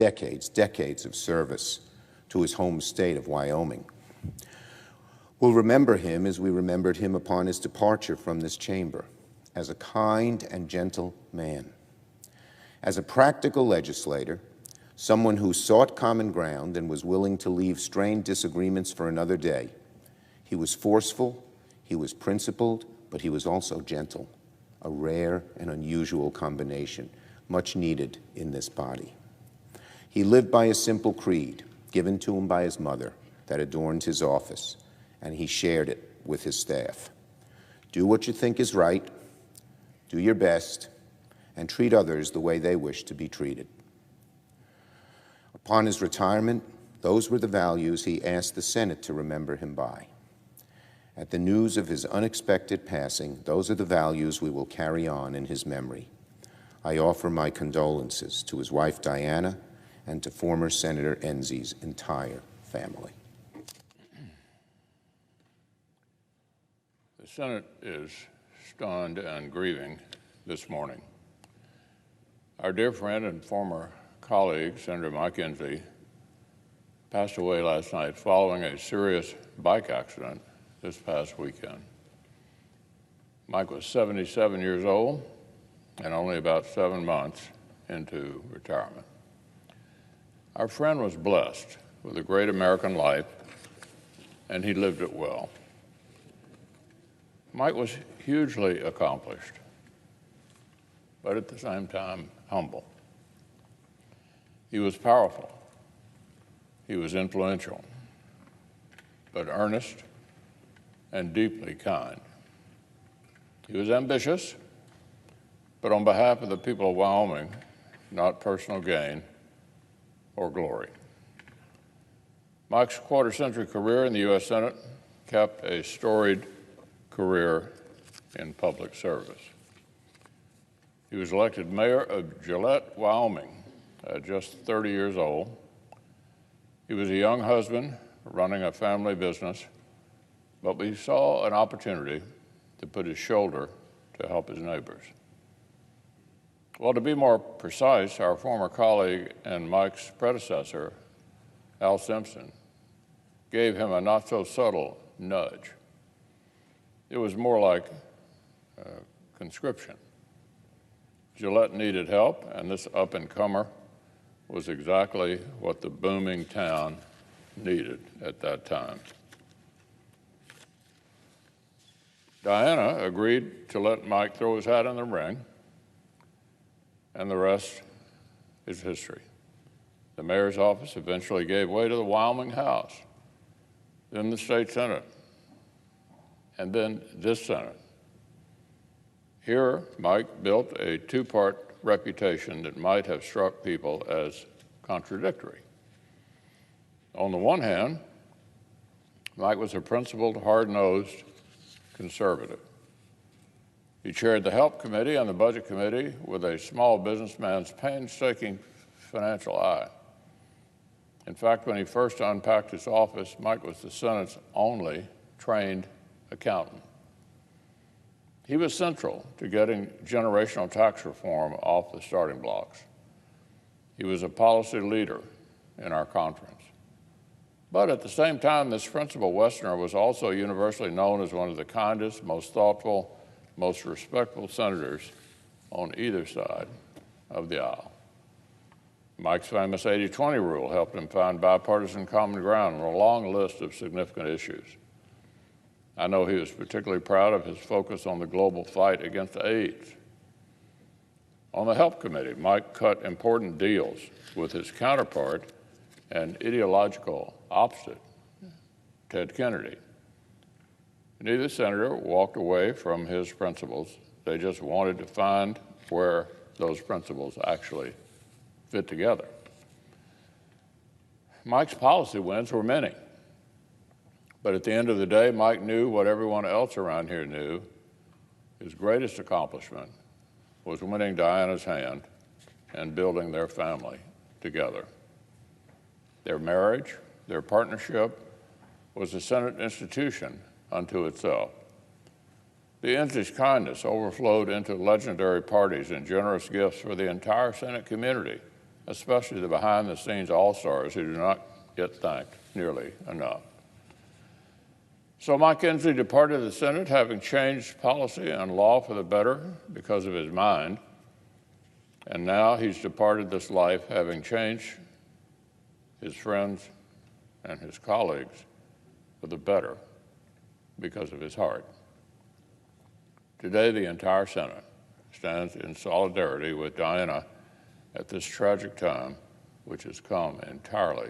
decades of service to his home state of Wyoming. We'll remember him as we remembered him upon his departure from this chamber, as a kind and gentle man. As a practical legislator, someone who sought common ground and was willing to leave strained disagreements for another day. He was forceful, he was principled, but he was also gentle, a rare and unusual combination, much needed in this body. He lived by a simple creed, given to him by his mother, that adorned his office, and he shared it with his staff. Do what you think is right, do your best, and treat others the way they wish to be treated. Upon his retirement, those were the values he asked the Senate to remember him by. At the news of his unexpected passing, those are the values we will carry on in his memory. I offer my condolences to his wife, Diana, and to former Senator Enzi's entire family. The Senate is stunned and grieving this morning. Our dear friend and former colleague, Senator Mike Enzi, passed away last night following a serious bike accident this past weekend. Mike was 77 years old and only about 7 months into retirement. Our friend was blessed with a great American life, and he lived it well. Mike was hugely accomplished, but at the same time, humble. He was powerful. He was influential, but earnest and deeply kind. He was ambitious, but on behalf of the people of Wyoming, not personal gain or glory. Mike's quarter-century career in the U.S. Senate kept a storied career in public service. He was elected mayor of Gillette, Wyoming, at just 30 years old. He was a young husband running a family business, but we saw an opportunity to put his shoulder to help his neighbors. Well, to be more precise, our former colleague and Mike's predecessor, Al Simpson, gave him a not-so-subtle nudge. It was more like conscription. Gillette needed help, and this up-and-comer was exactly what the booming town needed at that time. Diana agreed to let Mike throw his hat in the ring, and the rest is history. The mayor's office eventually gave way to the Wyoming House, then the state Senate, and then this Senate. Here, Mike built a two-part reputation that might have struck people as contradictory. On the one hand, Mike was a principled, hard-nosed conservative. He chaired the Help Committee and the Budget Committee with a small businessman's painstaking financial eye. In fact, when he first unpacked his office, Mike was the Senate's only trained accountant. He was central to getting generational tax reform off the starting blocks. He was a policy leader in our conference. But at the same time, this principal Westerner was also universally known as one of the kindest, most thoughtful, most respectful senators on either side of the aisle. Mike's famous 80-20 rule helped him find bipartisan common ground on a long list of significant issues. I know he was particularly proud of his focus on the global fight against AIDS. On the Help Committee, Mike cut important deals with his counterpart and ideological opposite, Ted Kennedy. Neither senator walked away from his principles. They just wanted to find where those principles actually fit together. Mike's policy wins were many. But at the end of the day, Mike knew what everyone else around here knew. His greatest accomplishment was winning Diana's hand and building their family together. Their marriage, their partnership, was a Senate institution unto itself. The Enzi's kindness overflowed into legendary parties and generous gifts for the entire Senate community, especially the behind-the-scenes all-stars who do not get thanked nearly enough. So Mike Enzi departed the Senate having changed policy and law for the better because of his mind, and now he's departed this life having changed his friends and his colleagues for the better because of his heart. Today, the entire Senate stands in solidarity with Diana at this tragic time, which has come entirely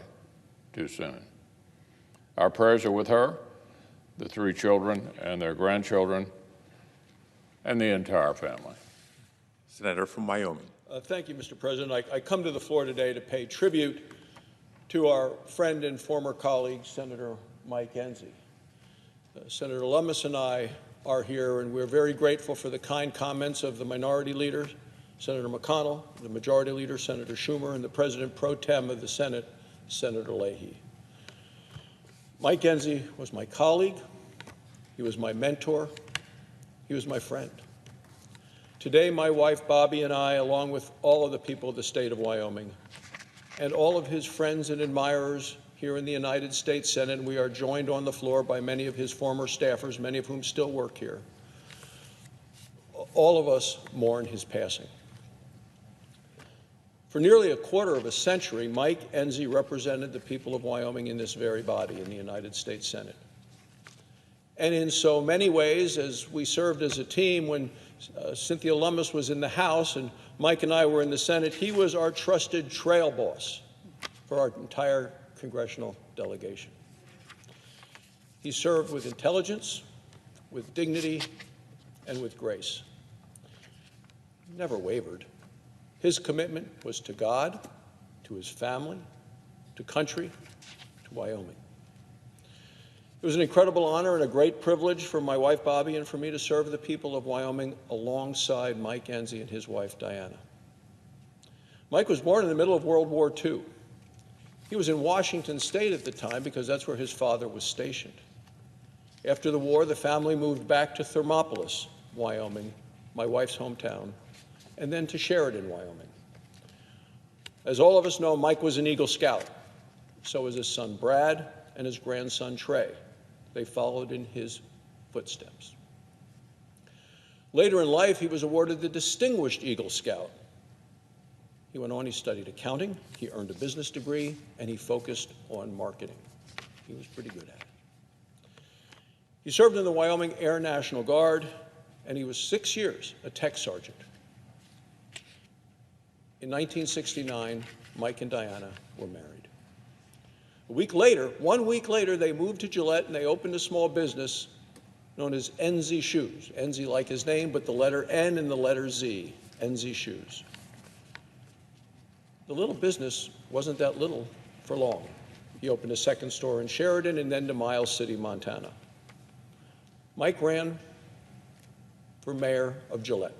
too soon. Our prayers are with her, the 3 children and their grandchildren, and the entire family. Senator from Wyoming. Thank you, Mr. President. I come to the floor today to pay tribute to our friend and former colleague, Senator Mike Enzi. Senator Lummis and I are here, and we're very grateful for the kind comments of the minority leader, Senator McConnell, the majority leader, Senator Schumer, and the President pro tem of the Senate, Senator Leahy. Mike Enzi was my colleague, he was my mentor, he was my friend. Today, my wife Bobby and I, along with all of the people of the state of Wyoming, and all of his friends and admirers here in the United States Senate, and we are joined on the floor by many of his former staffers, many of whom still work here. All of us mourn his passing. For nearly a quarter of a century, Mike Enzi represented the people of Wyoming in this very body in the United States Senate. And in so many ways, as we served as a team when Cynthia Lummis was in the House and Mike and I were in the Senate, he was our trusted trail boss for our entire congressional delegation. He served with intelligence, with dignity, and with grace. He never wavered. His commitment was to God, to his family, to country, to Wyoming. It was an incredible honor and a great privilege for my wife, Bobby, and for me to serve the people of Wyoming alongside Mike Enzi and his wife, Diana. Mike was born in the middle of World War II. He was in Washington State at the time because that's where his father was stationed. After the war, the family moved back to Thermopolis, Wyoming, my wife's hometown, and then to Sheridan, Wyoming. As all of us know, Mike was an Eagle Scout. So was his son Brad and his grandson Trey. They followed in his footsteps. Later in life, he was awarded the Distinguished Eagle Scout. He went on, he studied accounting, he earned a business degree, and he focused on marketing. He was pretty good at it. He served in the Wyoming Air National Guard, and he was 6 years a tech sergeant. In 1969, Mike and Diana were married. One week later, they moved to Gillette and they opened a small business known as Enzi Shoes. Enzi like his name, but the letter N and the letter Z, Enzi Shoes. The little business wasn't that little for long. He opened a second store in Sheridan and then to Miles City, Montana. Mike ran for mayor of Gillette,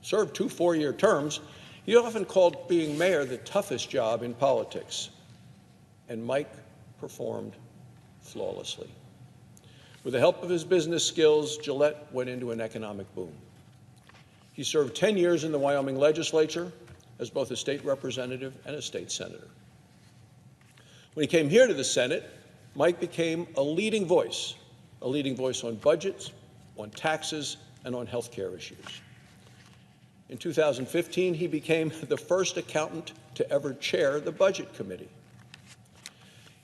served 2 four-year terms. He often called being mayor the toughest job in politics, and Mike performed flawlessly. With the help of his business skills, Gillette went into an economic boom. He served 10 years in the Wyoming legislature as both a state representative and a state senator. When he came here to the Senate, Mike became a leading voice on budgets, on taxes, and on health care issues. In 2015, he became the first accountant to ever chair the Budget Committee.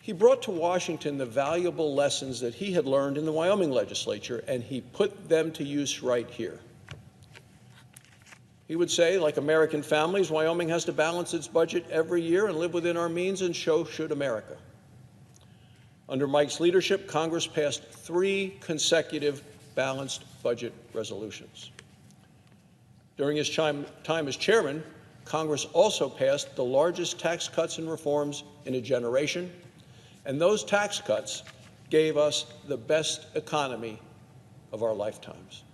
He brought to Washington the valuable lessons that he had learned in the Wyoming legislature, and he put them to use right here. He would say, like American families, Wyoming has to balance its budget every year and live within our means, and so should America. Under Mike's leadership, Congress passed 3 consecutive balanced budget resolutions. During his time as chairman, Congress also passed the largest tax cuts and reforms in a generation, and those tax cuts gave us the best economy of our lifetimes.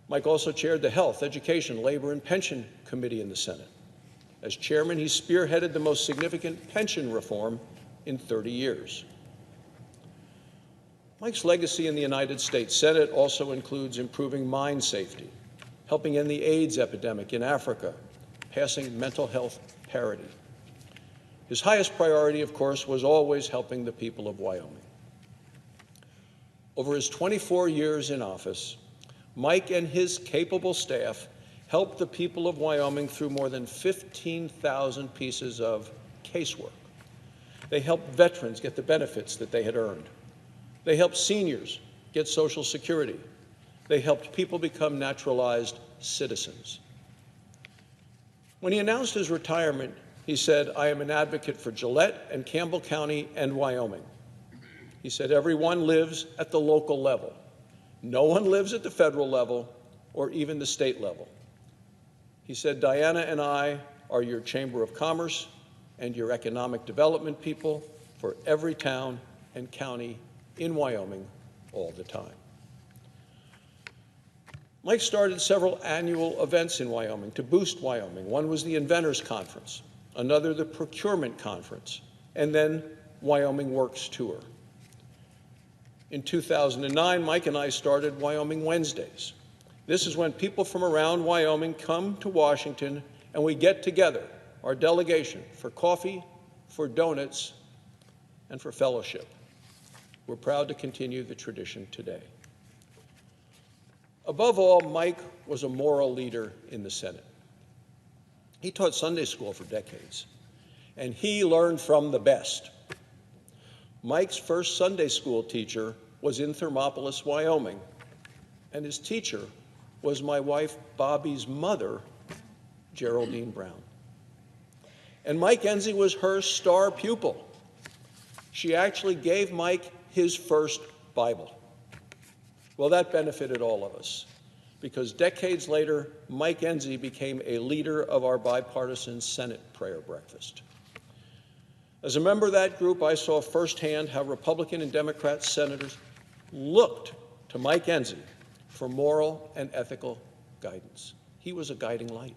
Mike also chaired the Health, Education, Labor, and Pension Committee in the Senate. As chairman, he spearheaded the most significant pension reform in 30 years. Mike's legacy in the United States Senate also includes improving mine safety, helping end the AIDS epidemic in Africa, passing mental health parity. His highest priority, of course, was always helping the people of Wyoming. Over his 24 years in office, Mike and his capable staff helped the people of Wyoming through more than 15,000 pieces of casework. They helped veterans get the benefits that they had earned. They helped seniors get Social Security. They helped people become naturalized citizens. When he announced his retirement, he said, "I am an advocate for Gillette and Campbell County and Wyoming." He said, "Everyone lives at the local level. No one lives at the federal level or even the state level." He said, "Diana and I are your Chamber of Commerce and your economic development people for every town and county in Wyoming all the time." Mike started several annual events in Wyoming to boost Wyoming. One was the Inventors Conference, another the Procurement Conference, and then Wyoming Works Tour. In 2009, Mike and I started Wyoming Wednesdays. This is when people from around Wyoming come to Washington and we get together, our delegation, for coffee, for donuts, and for fellowship. We're proud to continue the tradition today. Above all, Mike was a moral leader in the Senate. He taught Sunday school for decades, and he learned from the best. Mike's first Sunday school teacher was in Thermopolis, Wyoming, and his teacher was my wife Bobby's mother, Geraldine Brown. And Mike Enzi was her star pupil. She actually gave Mike his first Bible. Well, that benefited all of us, because decades later, Mike Enzi became a leader of our bipartisan Senate prayer breakfast. As a member of that group, I saw firsthand how Republican and Democrat senators looked to Mike Enzi for moral and ethical guidance. He was a guiding light.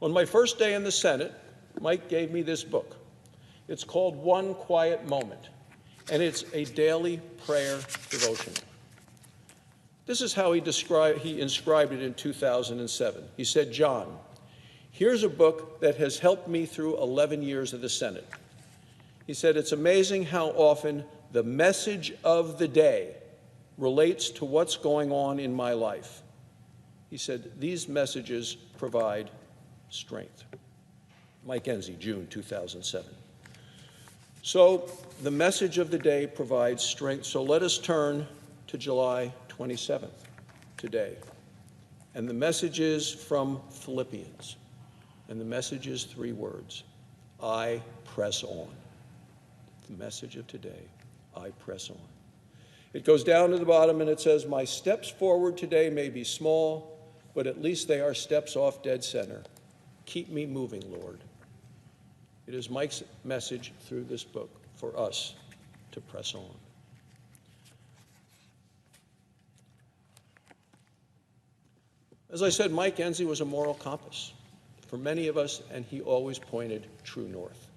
On my first day in the Senate, Mike gave me this book. It's called One Quiet Moment, and it's a daily prayer devotional. This is how he inscribed it in 2007. He said, "John, here's a book that has helped me through 11 years of the Senate." He said, "It's amazing how often the message of the day relates to what's going on in my life." He said, "These messages provide strength." Mike Enzi, June 2007. So the message of the day provides strength. So let us turn to July 27th, today. And the message is from Philippians. And the message is 3 words: I press on. The message of today: I press on. It goes down to the bottom and it says, "My steps forward today may be small, but at least they are steps off dead center. Keep me moving, Lord." It is Mike's message through this book for us to press on. As I said, Mike Enzi was a moral compass for many of us, and he always pointed true north.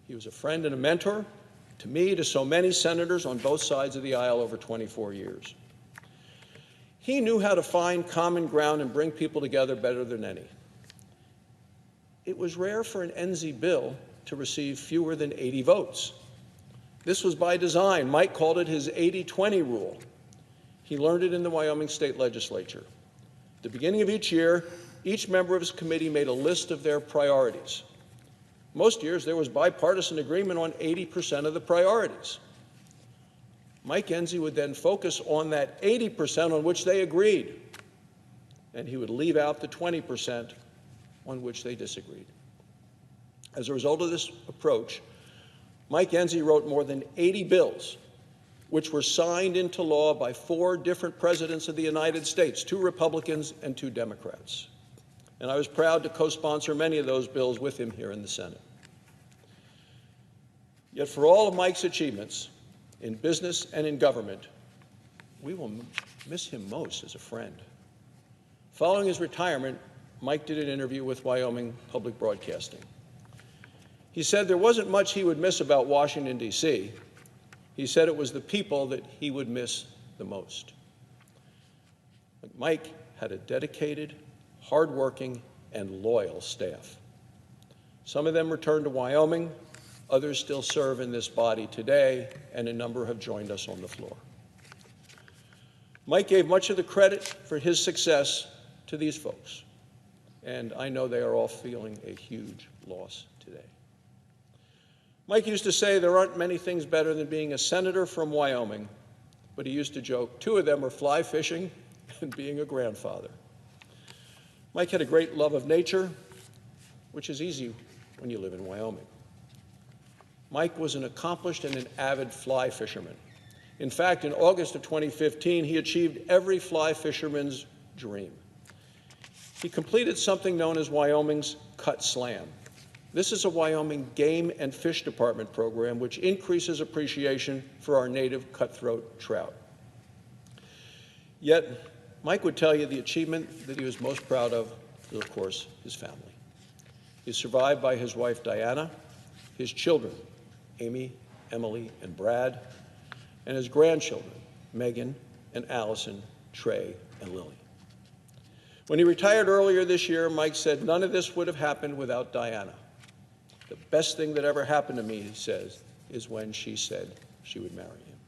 He was a friend and a mentor to me, to so many senators on both sides of the aisle over 24 years. He knew how to find common ground and bring people together better than any. It was rare for an Enzi bill to receive fewer than 80 votes. This was by design. Mike called it his 80-20 rule. He learned it in the Wyoming State Legislature. At the beginning of each year, each member of his committee made a list of their priorities. Most years, there was bipartisan agreement on 80% of the priorities. Mike Enzi would then focus on that 80% on which they agreed, and he would leave out the 20% on which they disagreed. As a result of this approach, Mike Enzi wrote more than 80 bills, which were signed into law by 4 different presidents of the United States, 2 Republicans and 2 Democrats. And I was proud to co-sponsor many of those bills with him here in the Senate. Yet for all of Mike's achievements in business and in government, we will miss him most as a friend. Following his retirement, Mike did an interview with Wyoming Public Broadcasting. He said there wasn't much he would miss about Washington, D.C. He said it was the people that he would miss the most. Mike had a dedicated, hardworking, and loyal staff. Some of them returned to Wyoming, others still serve in this body today, and a number have joined us on the floor. Mike gave much of the credit for his success to these folks, and I know they are all feeling a huge loss today. Mike used to say there aren't many things better than being a senator from Wyoming, but he used to joke, two of them are fly fishing and being a grandfather. Mike had a great love of nature, which is easy when you live in Wyoming. Mike was an accomplished and an avid fly fisherman. In fact, in August of 2015, he achieved every fly fisherman's dream. He completed something known as Wyoming's Cut Slam. This is a Wyoming game and fish department program which increases appreciation for our native cutthroat trout. Yet, Mike would tell you the achievement that he was most proud of is, of course, his family. He's survived by his wife, Diana, his children, Amy, Emily, and Brad, and his grandchildren, Megan and Allison, Trey, and Lily. When he retired earlier this year, Mike said, "None of this would have happened without Diana. The best thing that ever happened to me," he says, "is when she said she would marry him."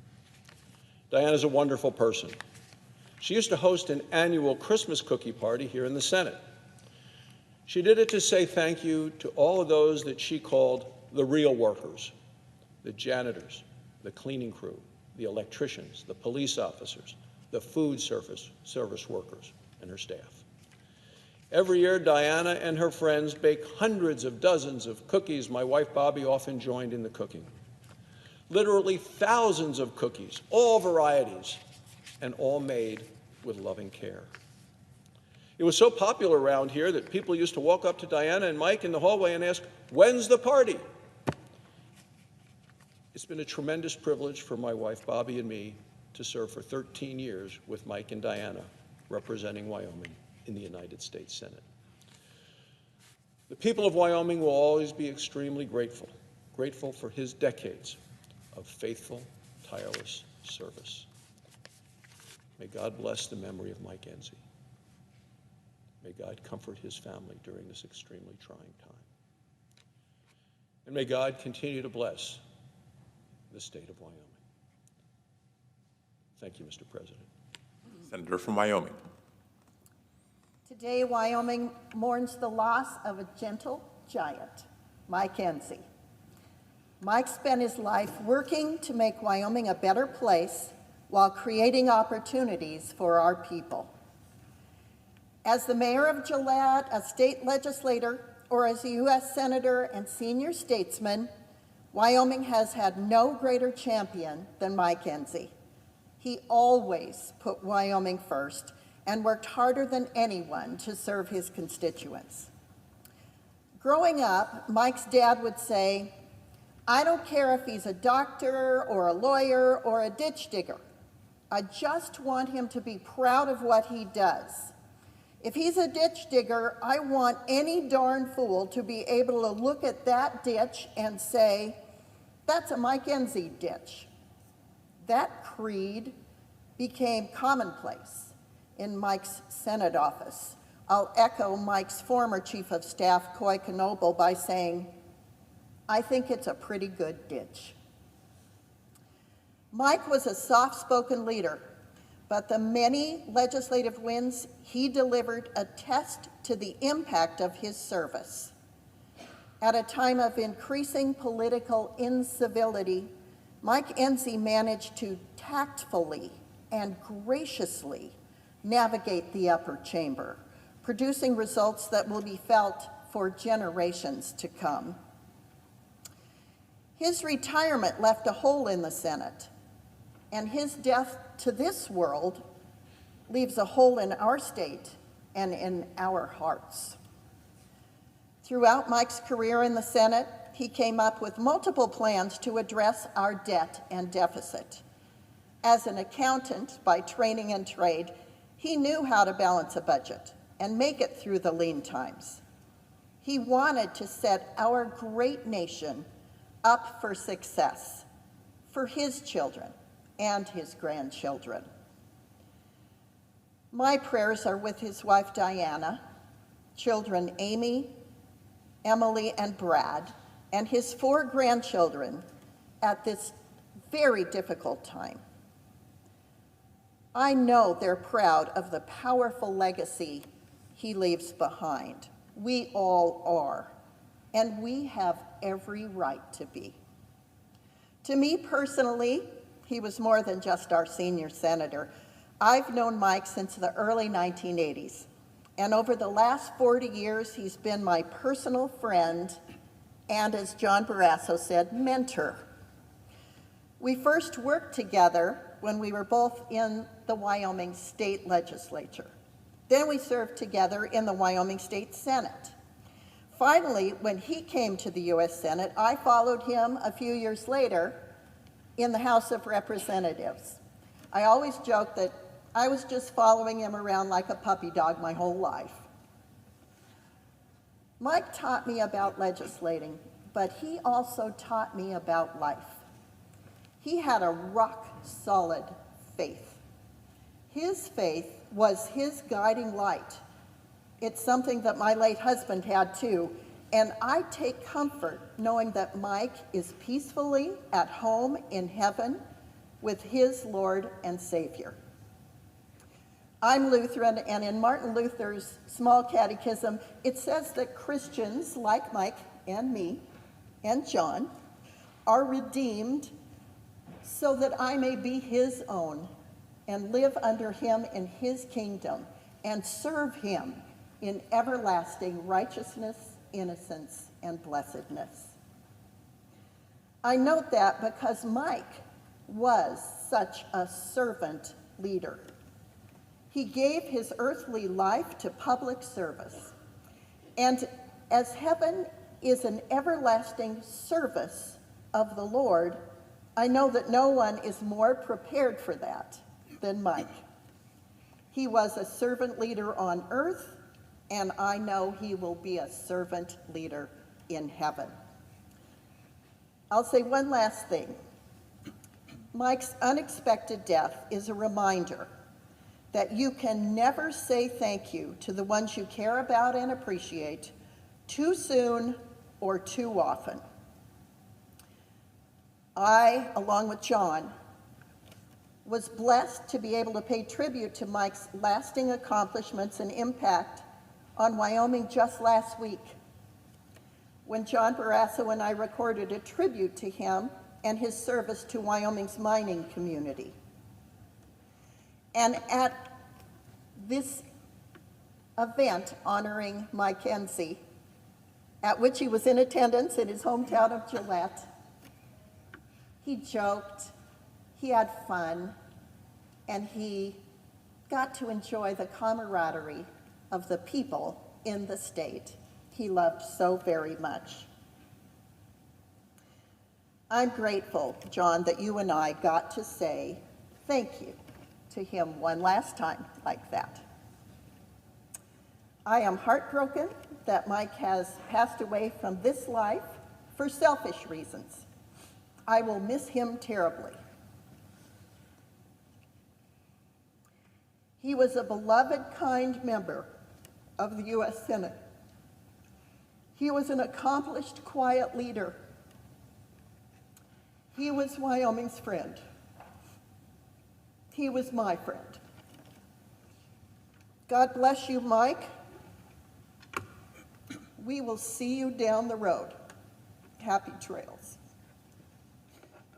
Diana's a wonderful person. She used to host an annual Christmas cookie party here in the Senate. She did it to say thank you to all of those that she called the real workers, the janitors, the cleaning crew, the electricians, the police officers, the food service workers, and her staff. Every year, Diana and her friends bake hundreds of dozens of cookies. My wife, Bobby, often joined in the cooking. Literally thousands of cookies, all varieties, and all made with loving care. It was so popular around here that people used to walk up to Diana and Mike in the hallway and ask, "When's the party?" It's been a tremendous privilege for my wife, Bobby, and me to serve for 13 years with Mike and Diana, representing Wyoming in the United States Senate. The people of Wyoming will always be extremely grateful for his decades of faithful, tireless service. May God bless the memory of Mike Enzi. May God comfort his family during this extremely trying time. And may God continue to bless the state of Wyoming. Thank you, Mr. President. Senator from Wyoming. Today, Wyoming mourns the loss of a gentle giant, Mike Enzi. Mike spent his life working to make Wyoming a better place while creating opportunities for our people. As the mayor of Gillette, a state legislator, or as a U.S. senator and senior statesman, Wyoming has had no greater champion than Mike Enzi. He always put Wyoming first and worked harder than anyone to serve his constituents. Growing up, Mike's dad would say, "I don't care if he's a doctor or a lawyer or a ditch digger. I just want him to be proud of what he does. If he's a ditch digger, I want any darn fool to be able to look at that ditch and say, 'That's a Mike Enzi ditch.'" That creed became commonplace in Mike's Senate office. I'll echo Mike's former chief of staff, Coy Knoebel, by saying, "I think it's a pretty good ditch." Mike was a soft-spoken leader, but the many legislative wins he delivered attest to the impact of his service. At a time of increasing political incivility, Mike Enzi managed to tactfully and graciously navigate the upper chamber, producing results that will be felt for generations to come. His retirement left a hole in the Senate, and his death to this world leaves a hole in our state and in our hearts. Throughout Mike's career in the Senate, he came up with multiple plans to address our debt and deficit. As an accountant by training and trade, he knew how to balance a budget and make it through the lean times. He wanted to set our great nation up for success for his children and his grandchildren. My prayers are with his wife, Diana, children Amy, Emily and Brad, and his 4 grandchildren at this very difficult time. I know they're proud of the powerful legacy he leaves behind. We all are, and we have every right to be. To me personally, he was more than just our senior senator. I've known Mike since the early 1980s, and over the last 40 years, he's been my personal friend and, as John Barrasso said, mentor. We first worked together when we were both in the Wyoming State Legislature. Then we served together in the Wyoming State Senate. Finally, when he came to the U.S. Senate, I followed him a few years later in the House of Representatives. I always joke that I was just following him around like a puppy dog my whole life. Mike taught me about legislating, but he also taught me about life. He had a rock-solid faith. His faith was his guiding light. It's something that my late husband had too, and I take comfort knowing that Mike is peacefully at home in heaven with his Lord and Savior. I'm Lutheran, and in Martin Luther's Small Catechism, it says that Christians like Mike and me and John are redeemed so that I may be his own and live under him in his kingdom and serve him in everlasting righteousness, innocence, and blessedness. I note that because Mike was such a servant leader. He gave his earthly life to public service. And as heaven is an everlasting service of the Lord, I know that no one is more prepared for that than Mike. He was a servant leader on earth, and I know he will be a servant leader in heaven. I'll say one last thing. Mike's unexpected death is a reminder that you can never say thank you to the ones you care about and appreciate too soon or too often. I, along with John, was blessed to be able to pay tribute to Mike's lasting accomplishments and impact on Wyoming just last week, when John Barrasso and I recorded a tribute to him and his service to Wyoming's mining community. And at this event honoring Mike Enzi, at which he was in attendance in his hometown of Gillette, he joked, he had fun, and he got to enjoy the camaraderie of the people in the state he loved so very much. I'm grateful, John, that you and I got to say thank you to him one last time like that. I am heartbroken that Mike has passed away from this life for selfish reasons. I will miss him terribly. He was a beloved, kind member of the U.S. Senate. He was an accomplished, quiet leader. He was Wyoming's friend. He was my friend. God bless you, Mike. We will see you down the road. Happy trails.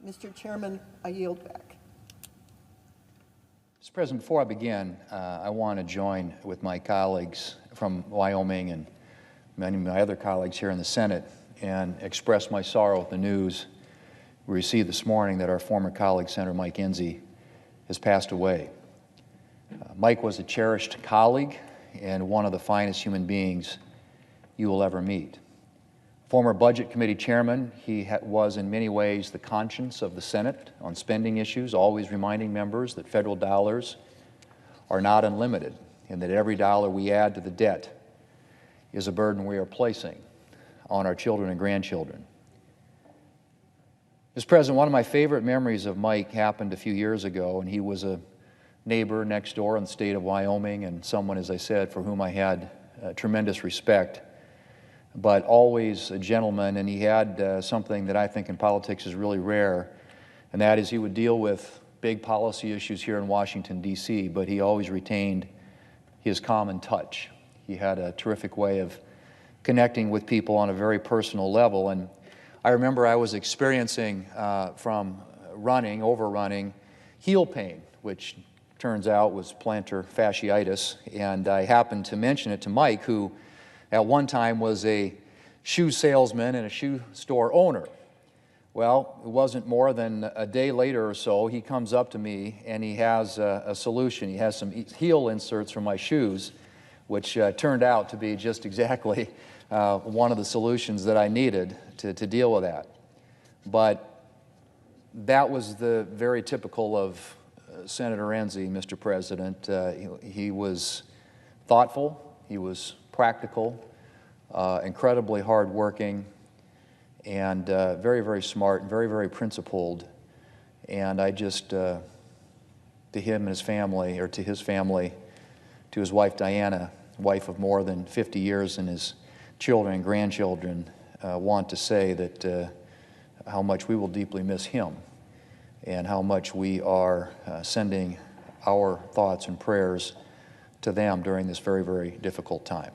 Mr. Chairman, I yield back. Mr. President, before I begin, I want to join with my colleagues from Wyoming and many of my other colleagues here in the Senate and express my sorrow at the news we received this morning that our former colleague, Senator Mike Enzi, has passed away. Mike was a cherished colleague and one of the finest human beings you will ever meet. Former Budget Committee Chairman, he was in many ways the conscience of the Senate on spending issues, always reminding members that federal dollars are not unlimited and that every dollar we add to the debt is a burden we are placing on our children and grandchildren. Mr. President, one of my favorite memories of Mike happened a few years ago, and he was a neighbor next door in the state of Wyoming and someone, as I said, for whom I had tremendous respect. but always a gentleman, and he had something that I think in politics is really rare, and that is he would deal with big policy issues here in Washington, D.C., but he always retained his common touch. He had a terrific way of connecting with people on a very personal level, and I remember I was experiencing from overrunning, heel pain, which turns out was plantar fasciitis, and I happened to mention it to Mike, who at one time was a shoe salesman and a shoe store owner. Well, it wasn't more than a day later or so, he comes up to me and he has a solution. He has some heel inserts for my shoes, which turned out to be just exactly one of the solutions that I needed to deal with that. But that was the very typical of Senator Enzi, Mr. President. He was thoughtful, he was practical, incredibly hardworking, and very, very smart, very, very principled. And I just, to him and his family, or to his family, to his wife Diana, wife of more than 50 years, and his children and grandchildren, want to say that how much we will deeply miss him and how much we are sending our thoughts and prayers to them during this very, very difficult time.